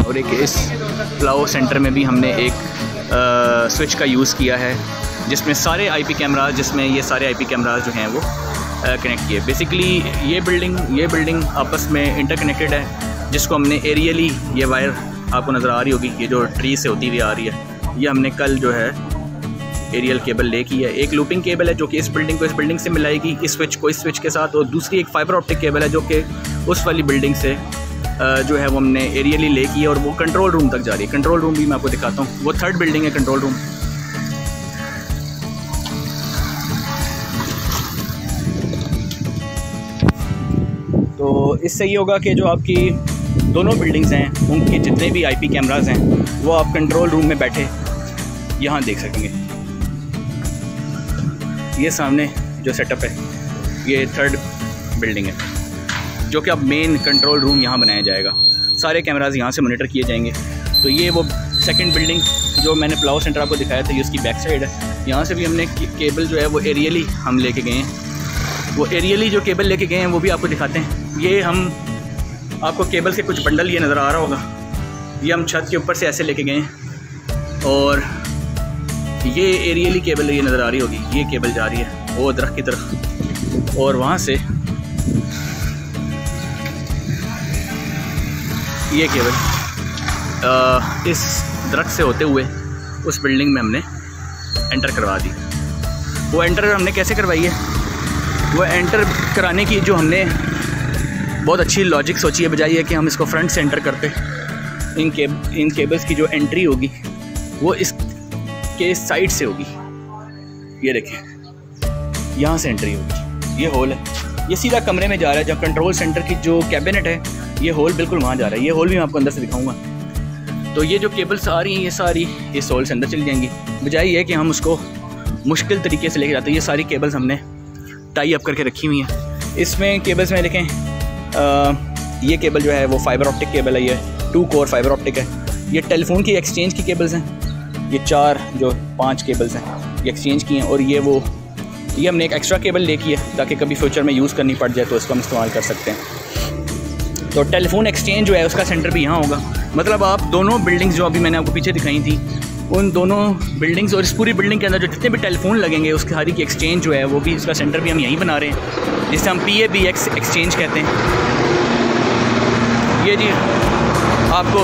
और एक इस प्लाओ सेंटर में भी हमने एक स्विच का यूज़ किया है जिसमें सारे आईपी कैमराज, जिसमें ये सारे आईपी कैमराज जो हैं वो कनेक्ट किए। बेसिकली ये बिल्डिंग आपस में इंटरकनेक्टेड है, जिसको हमने एरियली, ये वायर आपको नज़र आ रही होगी, ये जो ट्री से होती हुई आ रही है, ये हमने कल जो है एरियल केबल ले की है। एक लूपिंग केबल है जो कि इस बिल्डिंग को इस बिल्डिंग से मिलाएगी, इस स्विच को इस स्विच के साथ, और दूसरी एक फाइबर ऑप्टिक केबल है जो कि उस वाली बिल्डिंग से जो है वो हमने एरियली ले की है और वो कंट्रोल रूम तक जा रही है। कंट्रोल रूम भी मैं आपको दिखाता हूँ, वो 3rd बिल्डिंग है कंट्रोल रूम। तो इससे ये होगा कि जो आपकी दोनों बिल्डिंग्स हैं उनके जितने भी आईपी कैमरास हैं वो आप कंट्रोल रूम में बैठे यहाँ देख सकेंगे। ये सामने जो सेटअप है ये 3rd बिल्डिंग है जो कि अब मेन कंट्रोल रूम यहाँ बनाया जाएगा। सारे कैमराज यहाँ से मॉनिटर किए जाएंगे। तो ये वो 2nd बिल्डिंग जो मैंने प्लाओ सेंटर आपको दिखाया था, ये उसकी बैक साइड है। यहाँ से भी हमने केबल जो है वो एरियली हम लेके गए हैं। वो एरियली जो केबल लेके गए हैं वो भी आपको दिखाते हैं। ये हम आपको केबल के कुछ बंडल ये नज़र आ रहा होगा, ये हम छत के ऊपर से ऐसे लेके गए हैं और ये एरियली केबल ये नज़र आ रही होगी, ये केबल जा रही है वो दरख्त की तरफ, और वहाँ से ये केबल इस दरख्त से होते हुए उस बिल्डिंग में हमने एंटर करवा दी। वो एंटर हमने कैसे करवाई है, वो एंटर कराने की जो हमने बहुत अच्छी लॉजिक सोची है, बजाय है कि हम इसको फ्रंट से एंटर करते, इन केबल्स की जो एंट्री होगी वो इसके साइड से होगी। ये देखें, यहाँ से एंट्री होगी, ये होल है, ये सीधा कमरे में जा रहा है। जब कंट्रोल सेंटर की जो कैबिनेट है ये होल बिल्कुल वहाँ जा रहा है। ये होल भी मैं आपको अंदर से दिखाऊंगा। तो ये जो केबल्स आ रही हैं ये सारी इस होल से अंदर चली जाएंगी, बजाय ये कि हम उसको मुश्किल तरीके से लेके जाते हैं। ये सारी केबल्स हमने टाई अप करके रखी हुई हैं। इसमें केबल्स में देखें, ये केबल जो है वो फाइबर ऑप्टिक केबल है, ये 2 कोर फाइबर ऑप्टिक है। ये टेलीफोन की एक्सचेंज की केबल्स हैं, ये 5 केबल्स हैं ये एक्सचेंज की हैं। और ये हमने एक एक्स्ट्रा केबल ले की है ताकि कभी फ्यूचर में यूज़ करनी पड़ जाए तो इसको हम इस्तेमाल कर सकते हैं। तो टेलीफोन एक्सचेंज जो है उसका सेंटर भी यहाँ होगा। मतलब आप दोनों बिल्डिंग्स जो अभी मैंने आपको पीछे दिखाई थी, उन दोनों बिल्डिंग्स और इस पूरी बिल्डिंग के अंदर जो जितने भी टेलीफोन लगेंगे उसकी सारी की एक्सचेंज जो है वो भी, इसका सेंटर भी हम यहीं बना रहे हैं, जिसे हम PABX एक्सचेंज कहते हैं। ये जी आपको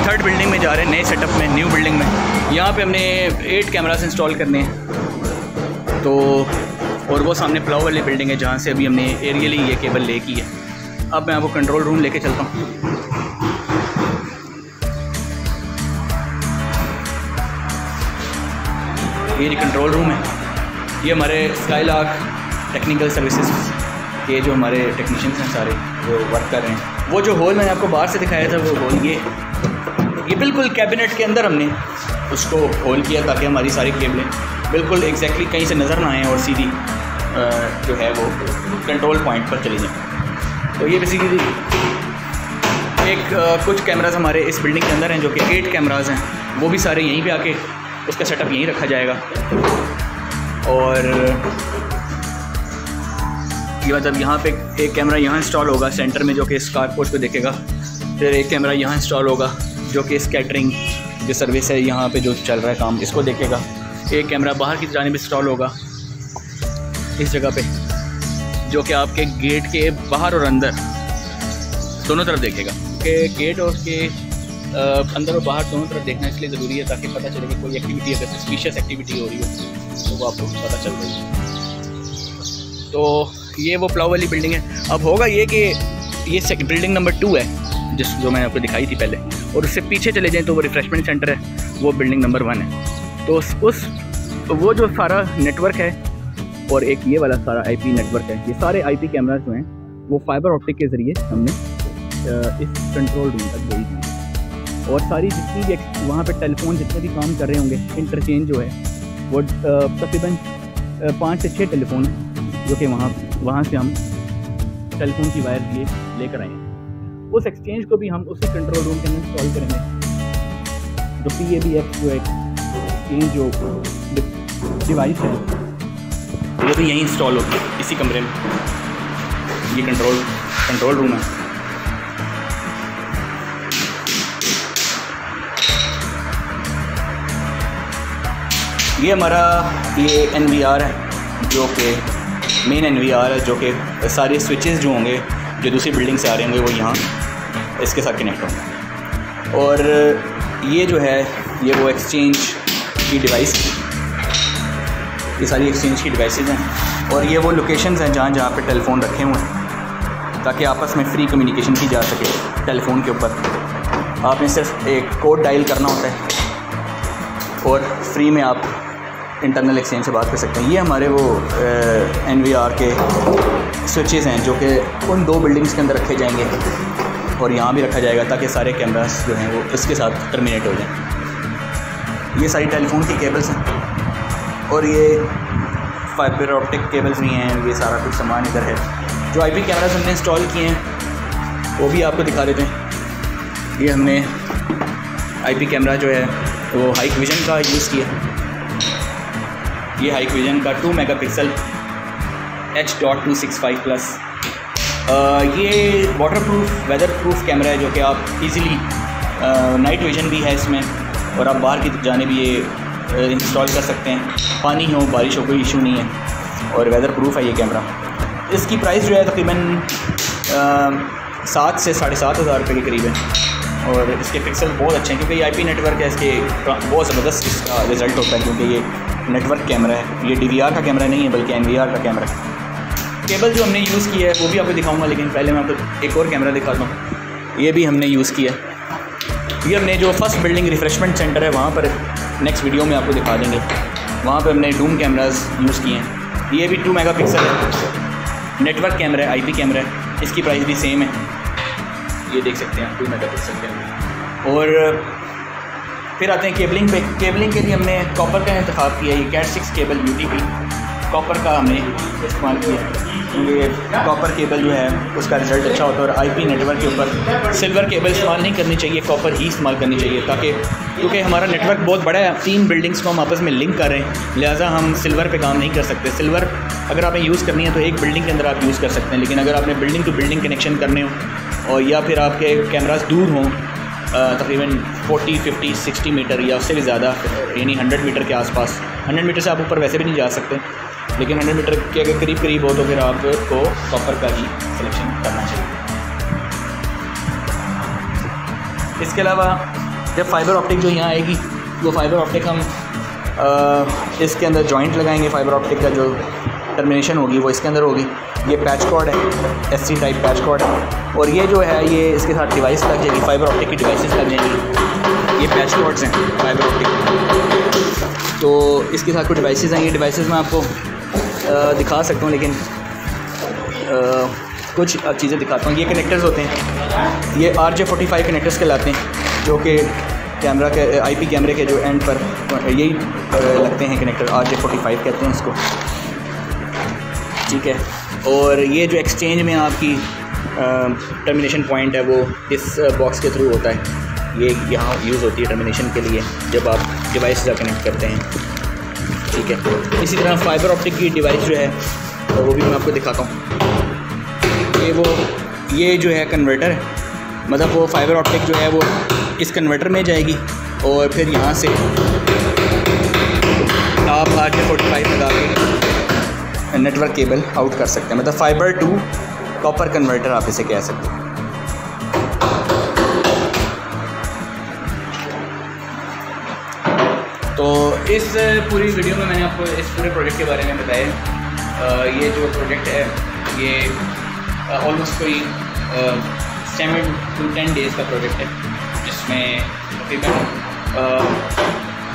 3rd बिल्डिंग में जा रहे हैं, नए सेटअप में, न्यू बिल्डिंग में। यहाँ पे हमने 8 कैमरास इंस्टॉल करने हैं। तो और वो सामने प्लाओ वाली बिल्डिंग है जहाँ से अभी हमने एरियली ये केबल ले की है। अब मैं आपको कंट्रोल रूम लेके चलता हूँ। ये कंट्रोल रूम है, ये हमारे स्काईलार्क टेक्निकल सर्विसेज के जो हमारे टेक्नीशियंस हैं सारे जो वर्क कर रहे हैं। वो जो होल मैंने आपको बाहर से दिखाया था वो होल ये बिल्कुल कैबिनेट के अंदर हमने उसको होल किया ताकि हमारी सारी केबलें बिल्कुल एग्जैक्टली कहीं से नज़र ना आएँ और सीधी जो है वो कंट्रोल पॉइंट पर चली जाए। तो ये बेसिकली कुछ कैमरास हमारे इस बिल्डिंग के अंदर हैं जो कि 8 कैमरास हैं, वो भी सारे यहीं पे आके उसका सेटअप यहीं रखा जाएगा। और ये मतलब यहाँ पे एक कैमरा यहाँ इंस्टॉल होगा सेंटर में जो कि इस कारपोर्ट को देखेगा, फिर एक कैमरा यहाँ इंस्टॉल होगा जो कि इस कैटरिंग जो सर्विस है यहाँ पे जो चल रहा है काम इसको देखेगा। एक कैमरा बाहर की जानिब इंस्टॉल होगा इस जगह पे जो कि आपके गेट के बाहर और अंदर दोनों तरफ देखेगा। कि गेट और के अंदर और बाहर दोनों तरफ देखना इसलिए ज़रूरी है ताकि पता चले कि कोई एक्टिविटी अगर सस्पिशियस एक्टिविटी हो रही हो तो वो आपको पता चल रही है। तो ये वो प्लाओ वाली बिल्डिंग है। अब होगा ये कि ये बिल्डिंग नंबर 2 है जो मैंने आपको दिखाई थी पहले, और उससे पीछे चले जाएँ तो वो रिफ्रेशमेंट सेंटर है, वो बिल्डिंग नंबर 1 है। तो वो जो सारा नेटवर्क है और एक ये वाला सारा आईपी नेटवर्क है, ये सारे आईपी कैमरास जो हैं वो फाइबर ऑप्टिक के ज़रिए हमने इस कंट्रोल रूम तक भेज दी। और सारी जितनी भी वहाँ पे टेलीफोन जितने भी काम कर रहे होंगे, इंटरचेंज जो है वो तकरीबन 5 से 6 टेलीफोन हैं जो कि वहाँ से हम टेलीफोन की वायर लिए लेकर आए हैं। उस एक्सचेंज को भी हम उसी कंट्रोल रूम के अंदर इंस्टॉल करेंगे। जो PABX जो एक्सचेंज जो डिवाइस है वो भी यहीं इंस्टॉल होगी इसी कमरे में। ये कंट्रोल रूम है। ये हमारा ये NVR है, जो कि मेन NVR है, जो कि सारे स्विचेस जो होंगे जो दूसरी बिल्डिंग से आ रहे होंगे वो यहाँ इसके साथ कनेक्ट होंगे। और ये जो है ये वो एक्सचेंज की डिवाइस, ये सारी एक्सचेंज की डिवाइसेस हैं। और ये वो लोकेशंस हैं जहाँ जहाँ पे टेलीफोन रखे हुए हैं, ताकि आपस में फ्री कम्युनिकेशन की जा सके। टेलीफोन के ऊपर आपने सिर्फ एक कोड डायल करना होता है और फ्री में आप इंटरनल एक्सचेंज से बात कर सकते हैं। ये हमारे वो NVR के स्विचेस हैं जो कि उन 2 बिल्डिंग्स के अंदर रखे जाएंगे और यहाँ भी रखा जाएगा, ताकि सारे कैमरास जो हैं वो इसके साथ टर्मिनेट हो जाएं। ये सारी टेलीफोन की केबल्स हैं और ये फाइबर ऑप्टिक केबल्स भी हैं। ये सारा कुछ सामान इधर है। जो IP कैमरास हमने इंस्टॉल किए हैं वो भी आपको दिखा देते हैं। ये हमने IP कैमरा जो है वो Hikvision का यूज़ किया। ये Hikvision का 2 मेगापिक्सल H.265+। ये वाटरप्रूफ वेदर प्रूफ कैमरा है, जो कि आप इजीली नाइट विजन भी है इसमें और आप बाहर की जाने भी ये इंस्टॉल कर सकते हैं। पानी हो बारिश हो कोई इशू नहीं है और वेदर प्रूफ है ये कैमरा। इसकी प्राइस जो है तकरीबन 7 से 7,500 रुपये के करीब है और इसके पिक्सल बहुत अच्छे हैं, क्योंकि ये IP नेटवर्क है। इसके बहुत ज़बरदस्त इसका रिज़ल्ट होता है, क्योंकि ये नेटवर्क कैमरा है। ये DVR का कैमरा नहीं है बल्कि NVR का कैमरा है। केबल जो हमने यूज़ किया है वो भी आपको दिखाऊंगा, लेकिन पहले मैं आपको एक और कैमरा दिखाता हूँ। ये भी हमने यूज़ किया। ये हमने जो फर्स्ट बिल्डिंग रिफ़्रेशमेंट सेंटर है वहाँ पर नेक्स्ट वीडियो में आपको दिखा देंगे। वहाँ पर हमने डूम कैमरास यूज़ किए हैं। ये भी 2 मेगापिक्सल है, नेटवर्क कैमरा है, IP कैमरा है। इसकी प्राइस भी सेम है, ये देख सकते हैं 2 मेगापिक्सल कैमरा। और फिर आते हैं केबलिंग पे। केबलिंग के लिए हमने कॉपर का इंतखाब किया। ये Cat 6 केबल UTP कॉपर का हमने इस्तेमाल किया, क्योंकि कॉपर केबल जो है उसका रिज़ल्ट अच्छा होता है। और IP नेटवर्क के ऊपर सिल्वर केबल इस्तेमाल नहीं करनी चाहिए, कॉपर ही इस्तेमाल करनी चाहिए, ताकि क्योंकि हमारा नेटवर्क बहुत बड़ा है, 3 बिल्डिंग्स को हम आपस में लिंक कर रहे हैं, लिहाजा हम सिल्वर पे काम नहीं कर सकते। सिल्वर अगर आपने यूज़ करनी है तो एक बिल्डिंग के अंदर आप यूज़ कर सकते हैं, लेकिन अगर आपने बिल्डिंग टू बिल्डिंग कनेक्शन करने हो और या फिर आपके कैमरास दूर हों तकरीबन 40, 50, 60 मीटर या उससे भी ज़्यादा, यानी 100 मीटर के आसपास। 100 मीटर से आप ऊपर वैसे भी नहीं जा सकते, लेकिन 100 मीटर के अगर करीब हो तो फिर आपको कॉपर का ही सिलेक्शन करना चाहिए। इसके अलावा जब फाइबर ऑप्टिक जो यहाँ आएगी वो फाइबर ऑप्टिक हम इसके अंदर जॉइंट लगाएंगे। फाइबर ऑप्टिक का जो टर्मिनेशन होगी वो इसके अंदर होगी। ये पैच कॉर्ड है, SC टाइप पैच कॉर्ड है, और ये जो है ये इसके साथ डिवाइस लग जाएगी, फाइबर ऑप्टिक की डिवाइसेस लग जाएंगी। ये पैच कॉर्ड्स हैं फाइबर ऑप्टिक, तो इसके साथ कुछ डिवाइसेस हैं। ये डिवाइसेस मैं आपको दिखा सकता हूँ, लेकिन कुछ चीज़ें दिखाता हूँ। ये कनेक्टर्स होते हैं, ये RJ45 कनेक्टर्स कहलाते हैं, जो कि कैमरा के IP कैमरे के जो एंड पर यही लगते हैं कनेक्टर, RJ45 कहते हैं इसको, ठीक है। और ये जो एक्सचेंज में आपकी टर्मिनेशन पॉइंट है वो इस बॉक्स के थ्रू होता है। ये यहाँ यूज़ होती है टर्मिनेशन के लिए जब आप डिवाइस से कनेक्ट करते हैं, ठीक है। इसी तरह फाइबर ऑप्टिक की डिवाइस जो है तो वो भी मैं आपको दिखाता हूँ। ये जो है कन्वर्टर है, मतलब वो फाइबर ऑप्टिक जो है वो इस कन्वर्टर में जाएगी और फिर यहाँ से आप RJ45 लगा के नेटवर्क केबल आउट कर सकते हैं, मतलब फाइबर टू कॉपर कन्वर्टर आप इसे कह सकते हैं। तो इस पूरी वीडियो में मैंने आपको इस पूरे प्रोजेक्ट के बारे में बताया। ये जो प्रोजेक्ट है ये ऑलमोस्ट कोई 7 to 10 डेज़ का प्रोजेक्ट है, जिसमें तकरीबन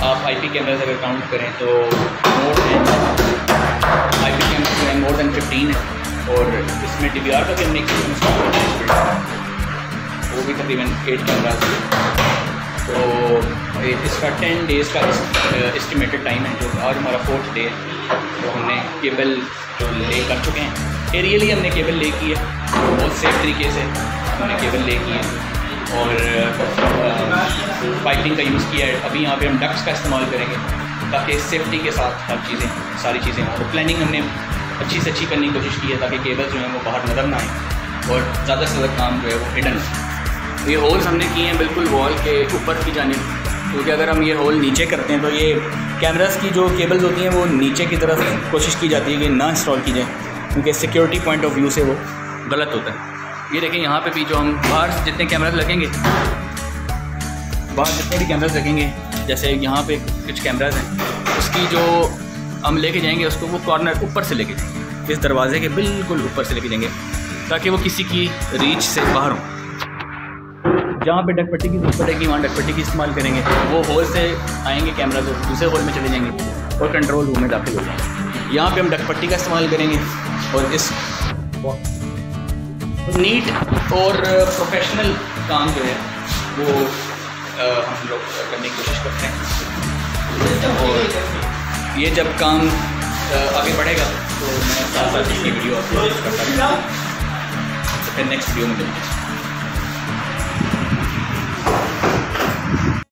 आप IP कैमराज अगर काउंट करें तो IP कैमरा जो है मोर देन 15 है, और इसमें DVR का कैमरे की वो भी तकरीबन 8 कैमराज है। तो इसका 10 डेज़ का एस्टिमेटेड टाइम है, जो आज हमारा 4th डे है। तो हमने केबल जो ले कर चुके हैं, एरियली हमने केबल ले की है, बहुत सेफ तरीके से हमने केबल ले की है और पाइपिंग का यूज़ किया है। अभी यहाँ पे हम डक्स का इस्तेमाल करेंगे ताकि सेफ्टी के साथ सारी चीज़ें हों। तो प्लानिंग हमने अच्छी से अच्छी करने की कोशिश की है ताकि केबल जो है वो बाहर नज़र ना आए और ज़्यादा से ज़्यादा काम जो है वो हिडन है। ये होल्स हमने किए हैं बिल्कुल वॉल के ऊपर की जानिब, क्योंकि अगर हम ये होल नीचे करते हैं तो ये कैमरास की जो केबल्स होती हैं वो नीचे की तरफ कोशिश की जाती है कि ना इंस्टॉल की जाए, क्योंकि सिक्योरिटी पॉइंट ऑफ व्यू से वो गलत होता है। ये देखें यहाँ पे भी जो हम बाहर जितने कैमरास लगेंगे, बाहर जितने भी कैमरास लगेंगे, जैसे यहाँ पे कुछ कैमरास हैं, उसकी जो हम लेके जाएंगे उसको वो कॉर्नर ऊपर से लेके जाएंगे, इस दरवाजे के बिल्कुल ऊपर से लेके जाएंगे ताकि वो किसी की रीच से बाहर हो। जहाँ पे डकपट्टी की ज़रूरत पड़ेगी वहाँ डकपट्टी की इस्तेमाल करेंगे, वो होल से आएंगे कैमरा तो दूसरे होल में चले जाएंगे और कंट्रोल रूम में दाखिल हो जाएंगे। यहाँ पे हम डकपट्टी का इस्तेमाल करेंगे और इस नीट और प्रोफेशनल काम जो है वो हम लोग करने की कोशिश करते हैं। और ये जब काम आगे बढ़ेगा तो मैं साथ साथ इसकी वीडियो अपलोड करता हूँ। तो फिर नेक्स्ट वीडियो में मिलते हैं।